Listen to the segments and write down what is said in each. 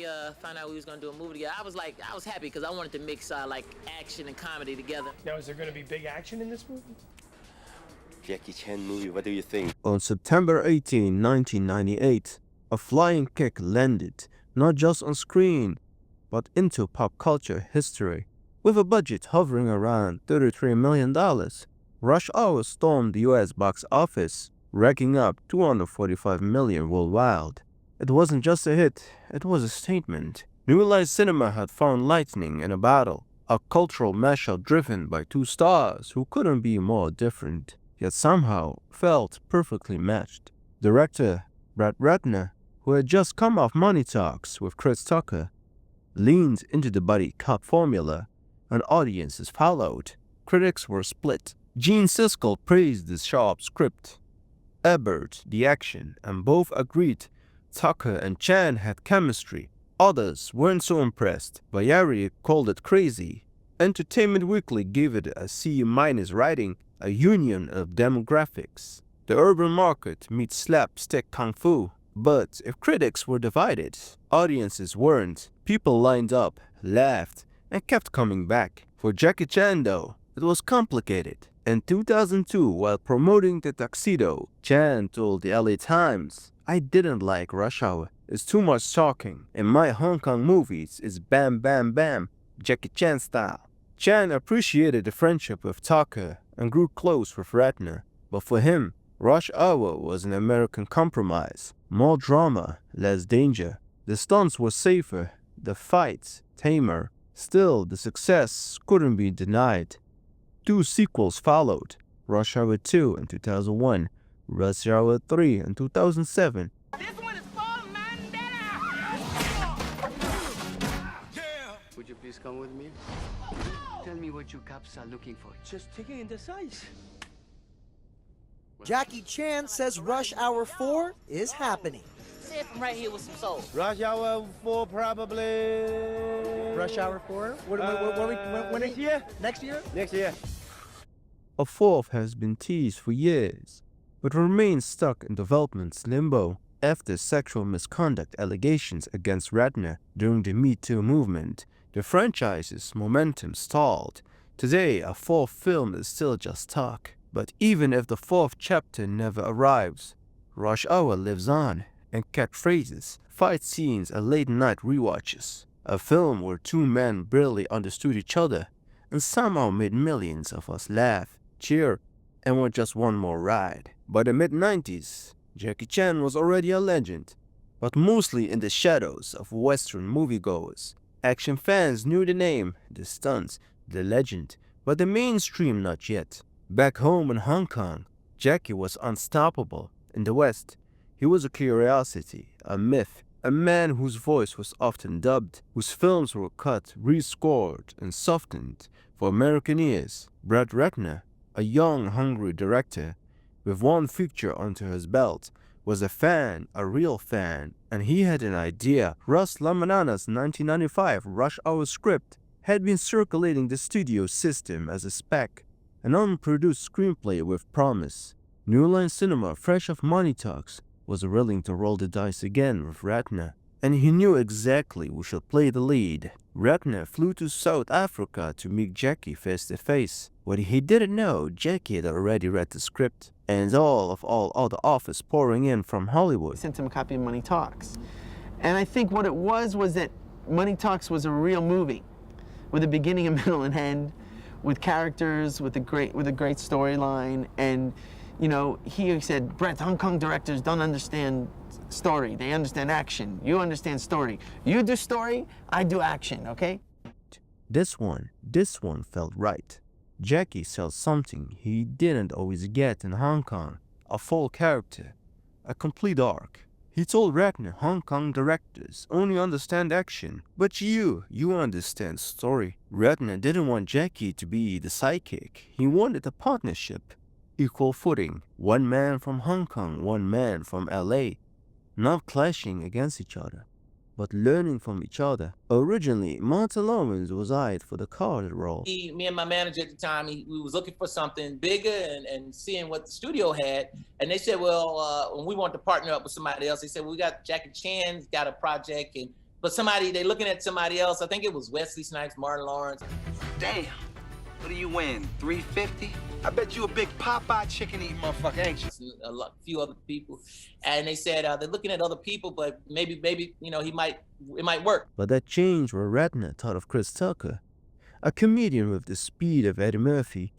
we found out we was gonna do a movie together, I was happy because I wanted to mix like action and comedy together. Now, is there going to be big action in this movie? Jackie Chan movie, what do you think? On September 18, 1998, a flying kick landed not just on screen, but into pop culture history. With a budget hovering around $33 million, Rush Hour stormed the US box office, racking up $245 million worldwide. It wasn't just a hit, it was a statement. New Line Cinema had found lightning in a bottle, a cultural mashup driven by two stars who couldn't be more different, yet somehow felt perfectly matched. Director Brett Ratner, who had just come off Money Talks with Chris Tucker, leaned into the buddy cop formula, and audiences followed. Critics were split. Gene Siskel praised the sharp script, Ebert the action, and both agreed Tucker and Chan had chemistry. Others weren't so impressed. Bayari called it crazy. Entertainment Weekly gave it a C- writing, a union of demographics. The urban market meets slapstick kung fu. But if critics were divided, audiences weren't. People lined up, laughed, and kept coming back. For Jackie Chan, though, it was complicated. In 2002, while promoting The Tuxedo, Chan told the LA Times, "I didn't like Rush Hour. It's too much talking. In my Hong Kong movies, it's bam bam bam, Jackie Chan style." Chan appreciated the friendship with Tucker and grew close with Ratner. But for him, Rush Hour was an American compromise. More drama, less danger. The stunts were safer, the fights tamer. Still, the success couldn't be denied. Two sequels followed, Rush Hour 2 in 2001, Rush Hour 3 in 2007. This one is for Mandela! Would you please come with me? Tell me what you cops are looking for. Just taking in the size. Jackie Chan says Rush Hour 4 is happening. Say it from right here with some soul. Rush Hour 4 probably... Rush Hour 4? When Next year? Next year? Next year. A fourth has been teased for years, but remains stuck in development's limbo after sexual misconduct allegations against Ratner during the Me Too movement. The franchise's momentum stalled. Today, a fourth film is still just talk. But even if the fourth chapter never arrives, Rush Hour lives on, and catchphrases, fight scenes, and late-night rewatches. A film where two men barely understood each other and somehow made millions of us laugh, cheer, and want just one more ride. By the mid-90s, Jackie Chan was already a legend, but mostly in the shadows of Western moviegoers. Action fans knew the name, the stunts, the legend, but the mainstream not yet. Back home in Hong Kong, Jackie was unstoppable. In the West, he was a curiosity, a myth, a man whose voice was often dubbed, whose films were cut, rescored, and softened for American ears. Brett Ratner, a young, hungry director with one feature under his belt, was a fan, a real fan, and he had an idea. Russ Lamanana's 1995 Rush Hour script had been circulating the studio system as a spec, an unproduced screenplay with promise. New Line Cinema, fresh off Money Talks, was willing to roll the dice again with Ratner, and he knew exactly who should play the lead. Ratner flew to South Africa to meet Jackie face to face. What he didn't know, Jackie had already read the script, and all the offers pouring in from Hollywood. I sent him a copy of Money Talks, and I think what it was that Money Talks was a real movie, with a beginning, a middle, and end, with characters, with a great storyline, and you know, he said, "Brett, Hong Kong directors don't understand story. They understand action. You understand story. You do story, I do action, okay?" This one felt right. Jackie sells something he didn't always get in Hong Kong, a full character, a complete arc. He told Ratner Hong Kong directors only understand action, but you understand story. Ratner didn't want Jackie to be the sidekick. He wanted a partnership. Equal footing, one man from Hong Kong, one man from LA, not clashing against each other, but learning from each other. Originally, Martin Lawrence was eyed for the card role. Me and my manager at the time, we was looking for something bigger and seeing what the studio had. And they said, well, when we want to partner up with somebody else, they said, we got Jackie Chan's got a project and but they're looking at somebody else. I think it was Wesley Snipes, Martin Lawrence. Damn. What do you win? 350? I bet you a big Popeye chicken eating motherfucker, ain't you? A few other people, and they said they're looking at other people, but maybe it might work. But that changed where Ratner thought of Chris Tucker, a comedian with the speed of Eddie Murphy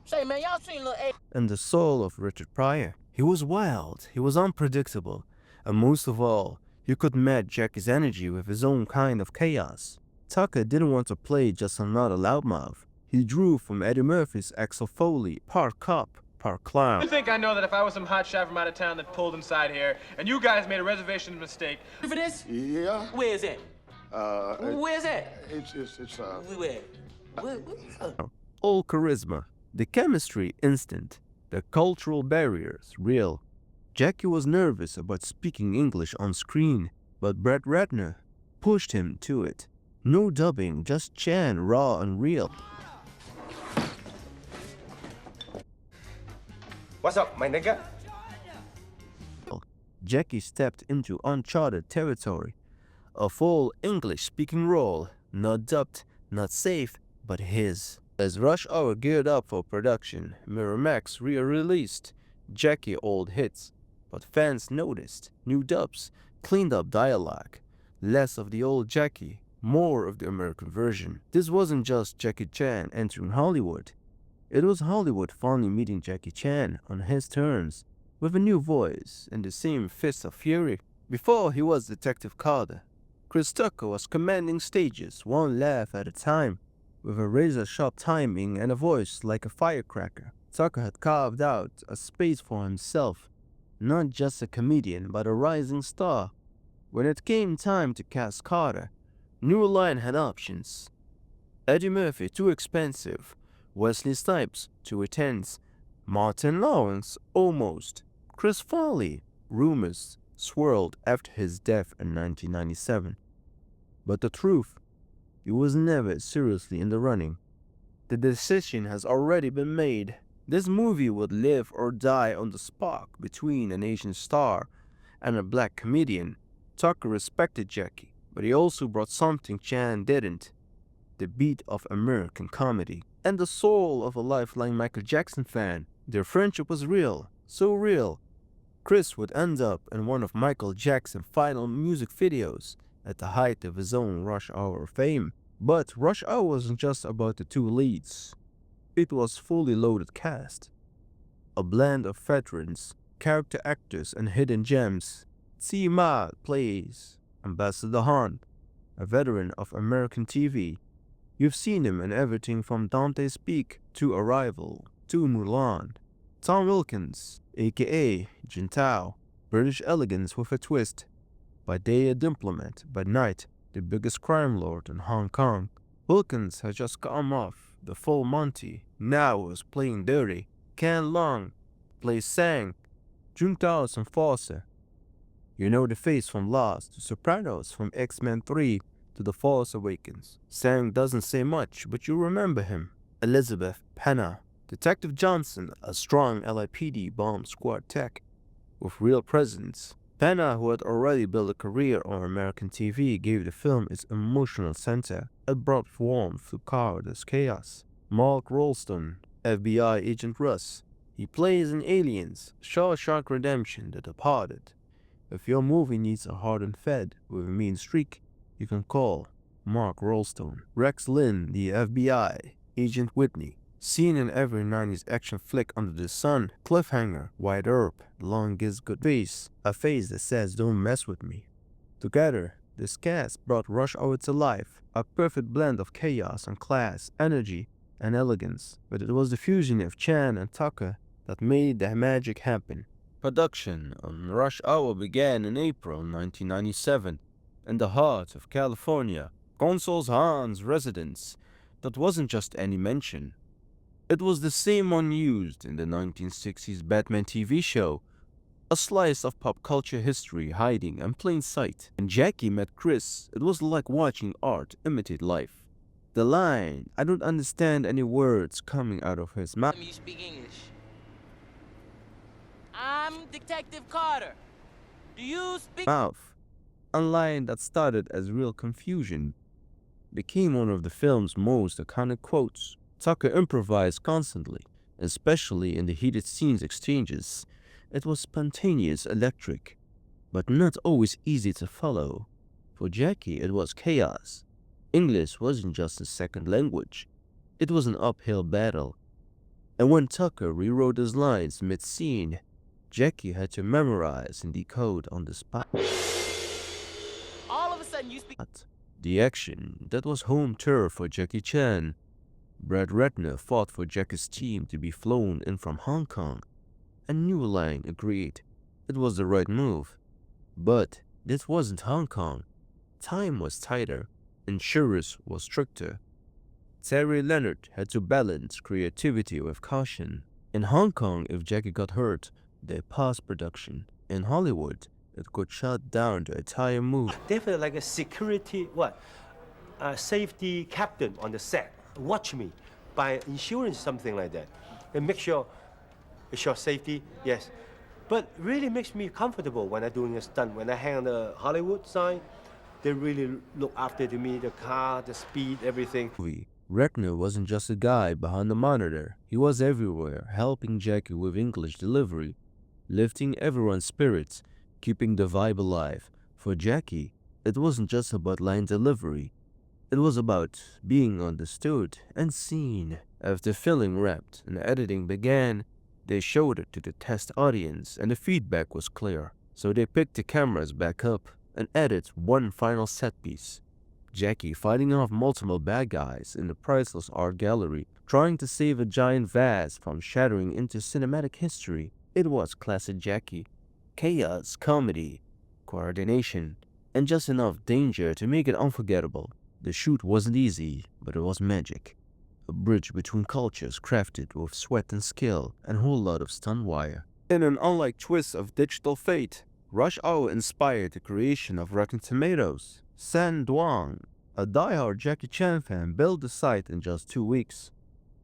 Say, man, y'all seen Lil A? and the soul of Richard Pryor. He was wild, he was unpredictable, and most of all, you could match Jackie's energy with his own kind of chaos. Tucker didn't want to play just another loudmouth. He drew from Eddie Murphy's Axel Foley, part cop, part clown. You think I know that if I was some hotshot from out of town that pulled inside here, and you guys made a reservation mistake? For this? Yeah. Where is it? Where's that? It's Where? All charisma, the chemistry instant, the cultural barriers real. Jackie was nervous about speaking English on screen, but Brett Ratner pushed him to it. No dubbing, just Chan, raw and real. What's up, my nigga? Jackie stepped into uncharted territory. A full English-speaking role, not dubbed, not safe, but his. As Rush Hour geared up for production, Miramax re-released Jackie old hits, but fans noticed new dubs, cleaned up dialogue, less of the old Jackie, more of the American version. This wasn't just Jackie Chan entering Hollywood. It was Hollywood finally meeting Jackie Chan on his terms, with a new voice and the same fist of fury. Before he was Detective Carter, Chris Tucker was commanding stages one laugh at a time, with a razor-sharp timing and a voice like a firecracker. Tucker had carved out a space for himself, not just a comedian but a rising star. When it came time to cast Carter, New Line had options. Eddie Murphy, too expensive. Wesley Snipes, too intense. Martin Lawrence, almost. Chris Farley, rumors swirled after his death in 1997. But the truth, he was never seriously in the running. The decision has already been made. This movie would live or die on the spark between an Asian star and a black comedian. Tucker respected Jackie, but he also brought something Chan didn't: the beat of American comedy and the soul of a lifelong Michael Jackson fan. Their friendship was real, so real. Chris would end up in one of Michael Jackson's final music videos at the height of his own Rush Hour fame. But Rush Hour wasn't just about the two leads. It was fully loaded cast. A blend of veterans, character actors, and hidden gems. T. Ma plays Ambassador Han, a veteran of American TV. You've seen him in everything from Dante's Peak to Arrival to Mulan. Tom Wilkins, aka Jin Tao, British elegance with a twist. By day a diplomat, by night the biggest crime lord in Hong Kong. Wilkins had just come off the full Monty, now was playing dirty. Ken Long plays Sang, Jun Tao's enforcer. You know the face from Lost to Sopranos, from X-Men 3 to The Force Awakens. Sang doesn't say much, but you remember him. Elizabeth Penna, Detective Johnson, a strong LAPD bomb squad tech with real presence. Penna, who had already built a career on American TV, gave the film its emotional center. It brought warmth to Carter's chaos. Mark Rolston, FBI Agent Russ. He plays in Aliens, Shawshank Redemption, The Departed. If your movie needs a hardened Fed with a mean streak, you can call Mark Rolston. Rex Lynn, the FBI Agent Whitney. Seen in every 90s action flick under the sun. Cliffhanger, White Earp, Long Gives Good Face, a face that says don't mess with me. Together, this cast brought Rush Hour to life, a perfect blend of chaos and class, energy and elegance. But it was the fusion of Chan and Tucker that made the magic happen. Production on Rush Hour began in April 1997 in the heart of California, Consul Han's residence. That wasn't just any mention. It was the same one used in the 1960s Batman TV show, a slice of pop culture history hiding in plain sight. When Jackie met Chris, it was like watching art imitate life. The line, "I don't understand any words coming out of his mouth," You speak English. I'm Detective Carter. Do you speak? A line that started as real confusion became one of the film's most iconic quotes. Tucker improvised constantly, especially in the heated scenes exchanges. It was spontaneous, electric, but not always easy to follow. For Jackie, it was chaos. English wasn't just a second language. It was an uphill battle. And when Tucker rewrote his lines mid-scene, Jackie had to memorize and decode on the spot. All of a sudden you speak. The action, that was home turf for Jackie Chan. Brad Ratner fought for Jackie's team to be flown in from Hong Kong, and New Line agreed it was the right move. But this wasn't Hong Kong. Time was tighter, insurance was stricter. Terry Leonard had to balance creativity with caution. In Hong Kong, if Jackie got hurt, they paused production. In Hollywood, it could shut down the entire movie. Definitely like a security, safety captain on the set. Watch me by insurance, something like that. And make sure it's your safety, yes. But really makes me comfortable when I'm doing a stunt. When I hang on the Hollywood sign, they really look after me, the car, the speed, everything. Ratner wasn't just a guy behind the monitor. He was everywhere, helping Jackie with English delivery, lifting everyone's spirits, keeping the vibe alive. For Jackie, it wasn't just about line delivery. It was about being understood and seen. After filming wrapped and editing began, they showed it to the test audience and the feedback was clear. So they picked the cameras back up and added one final set piece. Jackie fighting off multiple bad guys in the priceless art gallery, trying to save a giant vase from shattering into cinematic history. It was classic Jackie. Chaos, comedy, coordination, and just enough danger to make it unforgettable. The shoot wasn't easy, but it was magic. A bridge between cultures crafted with sweat and skill and a whole lot of stunt wire. In an unlike twist of digital fate, Rush Hour inspired the creation of Rotten Tomatoes. San Duong, a die-hard Jackie Chan fan, built the site in just 2 weeks.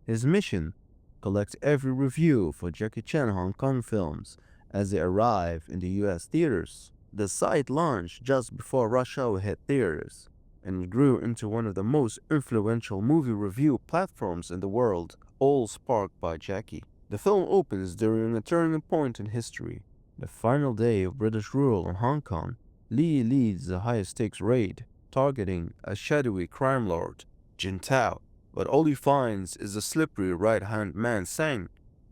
His mission? Collect every review for Jackie Chan Hong Kong films as they arrive in the US theaters. The site launched just before Rush Hour hit theaters, and it grew into one of the most influential movie review platforms in the world, all sparked by Jackie. The film opens during a turning point in history. The final day of British rule in Hong Kong, Lee leads a high-stakes raid, targeting a shadowy crime lord, Jin Tao, but all he finds is a slippery right-hand man Sang,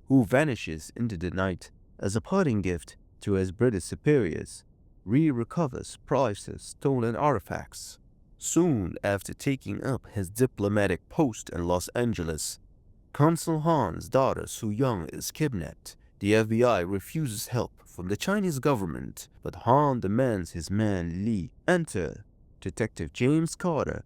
who vanishes into the night. As a parting gift to his British superiors, Lee recovers priceless stolen artifacts. Soon after taking up his diplomatic post in Los Angeles, Consul Han's daughter Su Young is kidnapped. The FBI refuses help from the Chinese government, but Han demands his man Lee. Enter Detective James Carter,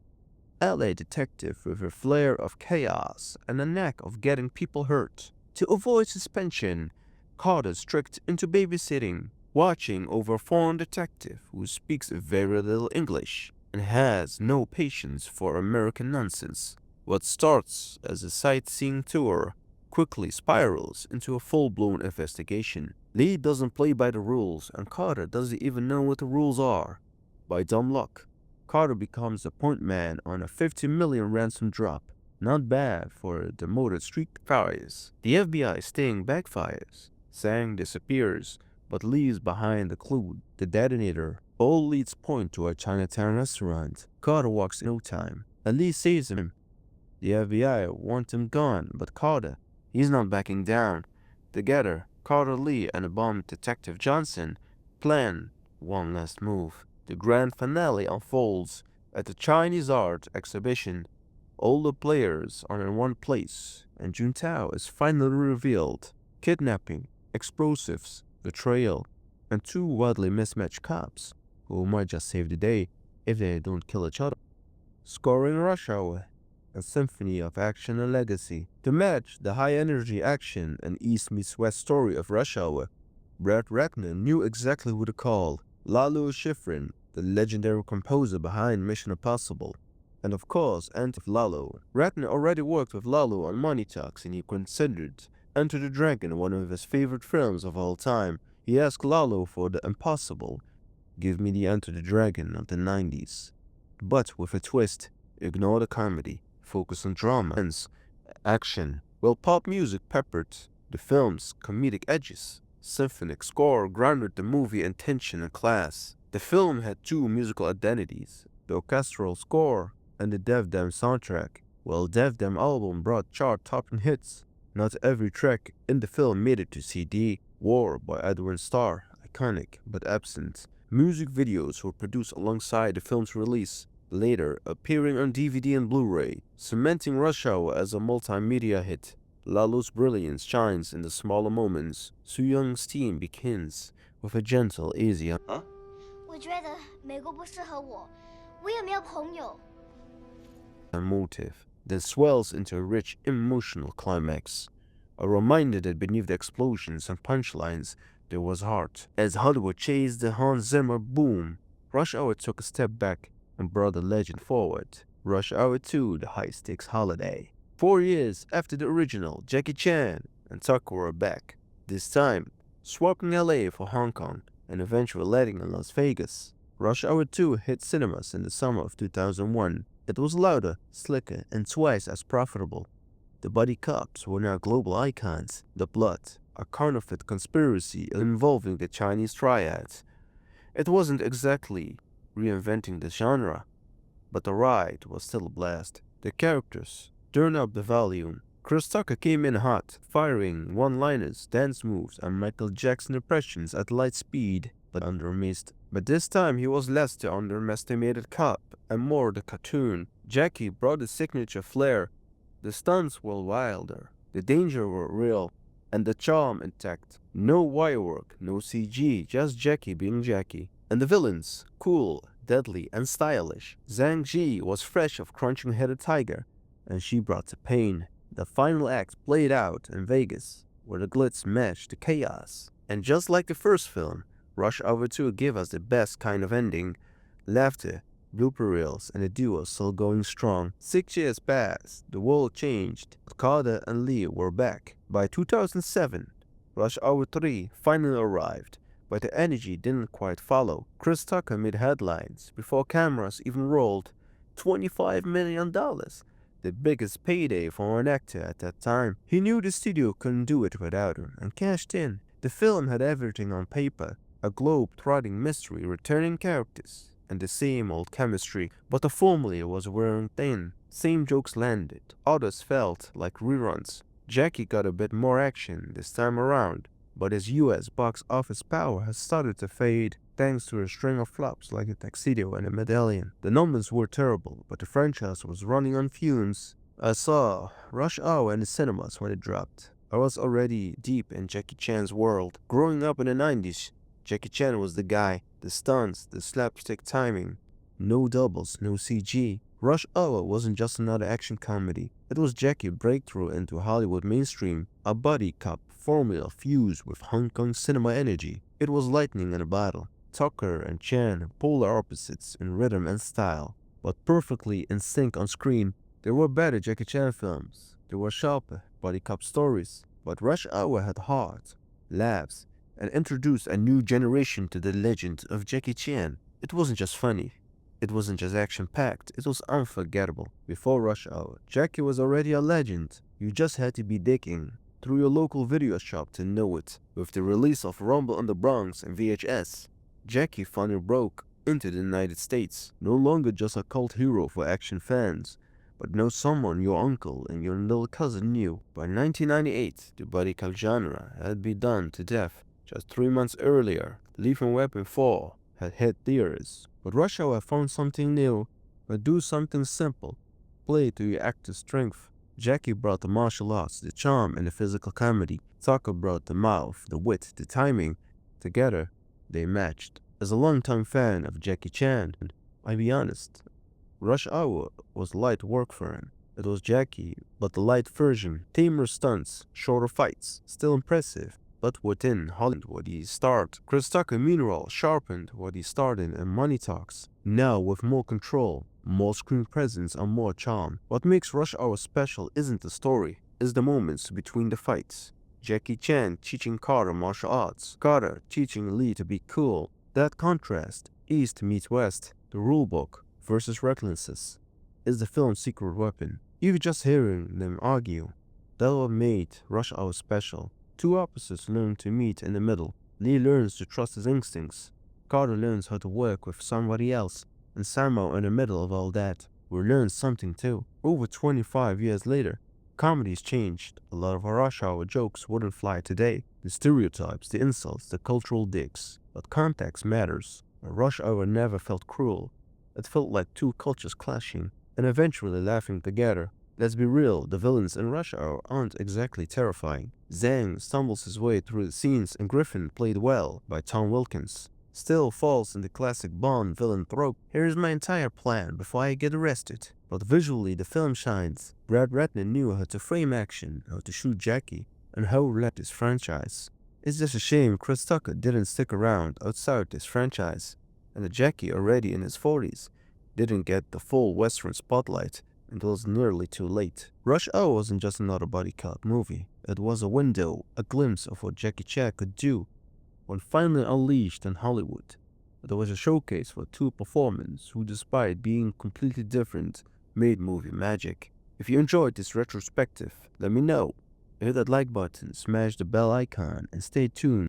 LA detective with a flair of chaos and a knack of getting people hurt. To avoid suspension, Carter's tricked into babysitting, watching over a foreign detective who speaks very little English and has no patience for American nonsense. What starts as a sightseeing tour quickly spirals into a full-blown investigation. Lee doesn't play by the rules, and Carter doesn't even know what the rules are. By dumb luck, Carter becomes the point man on a 50 million ransom drop. Not bad for a demoted street fires. The FBI sting backfires. Sang disappears, but leaves behind the clue, the detonator. All leads point to a Chinatown restaurant. Carter walks in no time, and Lee saves him. The FBI want him gone, but Carter, he's not backing down. Together, Carter, Lee, and a bomb detective Johnson plan one last move. The grand finale unfolds at the Chinese art exhibition. All the players are in one place, and Jun Tao is finally revealed. Kidnapping, explosives, betrayal, and 2 wildly mismatched cops who might just save the day if they don't kill each other. Scoring Rush Hour, a symphony of action and legacy. To match the high-energy action and East meets West story of Rush Hour, Brad Ratner knew exactly who to call. Lalo Schifrin, the legendary composer behind Mission Impossible. And of course, Enter Lalo. Ratner already worked with Lalo on Money Talks, and he considered Enter the Dragon one of his favorite films of all time. He asked Lalo for the impossible, Give me the Enter the Dragon of the 90s. But with a twist, ignore the comedy, focus on drama and action. While pop music peppered the film's comedic edges, symphonic score grounded the movie in tension and class. The film had two musical identities, the orchestral score and the Def Dem soundtrack. While Def Dem album brought chart-topping hits, not every track in the film made it to CD. War by Edwin Starr, iconic but absent. Music videos were produced alongside the film's release, later appearing on DVD and Blu-ray, cementing Rush Hour as a multimedia hit. Lalo's brilliance shines in the smaller moments. Su Young's theme begins with a gentle, easy motive, then swells into a rich, emotional climax. A reminder that beneath the explosions and punchlines, there was heart. As Hollywood chased the Hans Zimmer boom, Rush Hour took a step back and brought the legend forward. Rush Hour 2, The High-Stakes Holiday. 4 years after the original, Jackie Chan and Tucker were back, this time swapping LA for Hong Kong and eventually landing in Las Vegas. Rush Hour 2 hit cinemas in the summer of 2001. It was louder, slicker, and twice as profitable. The buddy cops were now global icons. The Blood, a counterfeit conspiracy involving the Chinese triads. It wasn't exactly reinventing the genre, but the ride was still a blast. The characters turned up the volume. Chris Tucker came in hot, firing one-liners, dance moves, and Michael Jackson impressions at light speed, but under mist. But this time he was less the underestimated cop and more the cartoon. Jackie brought his signature flair. The stunts were wilder, the danger were real, and the charm intact. No wire work, no CG, just Jackie being Jackie. And the villains, cool, deadly, and stylish. Zhang Ji was fresh of crunching-headed tiger, and she brought the pain. The final act played out in Vegas, where the glitz matched the chaos. And just like the first film, Rush Hour 2 gave us the best kind of ending. Laughter, blooper reels, and the duo still going strong. 6 years passed, the world changed, but Carter and Lee were back. By 2007, Rush Hour 3 finally arrived, but the energy didn't quite follow. Chris Tucker made headlines before cameras even rolled. $25 million, the biggest payday for an actor at that time. He knew the studio couldn't do it without him, and cashed in. The film had everything on paper, a globe-trotting mystery, returning characters, and the same old chemistry, but the formula was wearing thin. Same jokes landed, others felt like reruns. Jackie got a bit more action this time around, but his US box office power has started to fade thanks to a string of flops like a Tuxedo and a Medallion. The numbers were terrible, but the franchise was running on fumes. I saw Rush Hour in the cinemas when it dropped. I was already deep in Jackie Chan's world. Growing up in the 90s, Jackie Chan was the guy. The stunts, the slapstick timing, no doubles, no CG. Rush Hour wasn't just another action comedy. It was Jackie's breakthrough into Hollywood mainstream, a buddy cop formula fused with Hong Kong cinema energy. It was lightning in a bottle. Tucker and Chan, polar opposites in rhythm and style, but perfectly in sync on screen. There were better Jackie Chan films. There were sharper buddy cop stories, but Rush Hour had heart, laughs, and introduced a new generation to the legend of Jackie Chan. It wasn't just funny. It wasn't just action-packed. It was unforgettable. Before Rush Hour, Jackie was already a legend. You just had to be digging through your local video shop to know it. With the release of Rumble in the Bronx and VHS, Jackie finally broke into the United States. No longer just a cult hero for action fans, but know someone your uncle and your little cousin knew. By 1998, the buddy cop genre had been done to death. Just 3 months earlier, Lethal Weapon 4 had hit theaters. But Rush Hour found something new, but do something simple. Play to your actor's strength. Jackie brought the martial arts, the charm, and the physical comedy. Tucker brought the mouth, the wit, the timing. Together, they matched. As a longtime fan of Jackie Chan, I'll be honest, Rush Hour was light work for him. It was Jackie, but the light version. Tamer stunts, shorter fights, still impressive, but within Hollywood what he started. Chris Tucker meanwhile sharpened what he started in Money Talks. Now with more control, more screen presence and more charm. What makes Rush Hour special isn't the story, it's the moments between the fights. Jackie Chan teaching Carter martial arts, Carter teaching Lee to be cool. That contrast East meets West, the rulebook versus recklessness, is the film's secret weapon. Even just hearing them argue, that what made Rush Hour special. Two opposites learn to meet in the middle. Lee learns to trust his instincts. Carter learns how to work with somebody else. And somehow in the middle of all that, we learn something too. Over 25 years later, comedy's changed. A lot of our Rush Hour jokes wouldn't fly today. The stereotypes, the insults, the cultural digs. But context matters. Rush Hour never felt cruel. It felt like two cultures clashing and eventually laughing together. Let's be real, the villains in Rush Hour aren't exactly terrifying. Zhang stumbles his way through the scenes and Griffin, played well by Tom Wilkins, still falls in the classic Bond villain trope. Here's my entire plan before I get arrested. But visually the film shines. Brad Ratner knew how to frame action, how to shoot Jackie, and how to let this franchise. It's just a shame Chris Tucker didn't stick around outside this franchise, and that Jackie, already in his 40s, didn't get the full Western spotlight until it's nearly too late. Rush Hour wasn't just another body cop movie. It was a window, a glimpse of what Jackie Chan could do when finally unleashed in Hollywood. It was a showcase for two performers who, despite being completely different, made movie magic. If you enjoyed this retrospective, let me know. Hit that like button, smash the bell icon, and stay tuned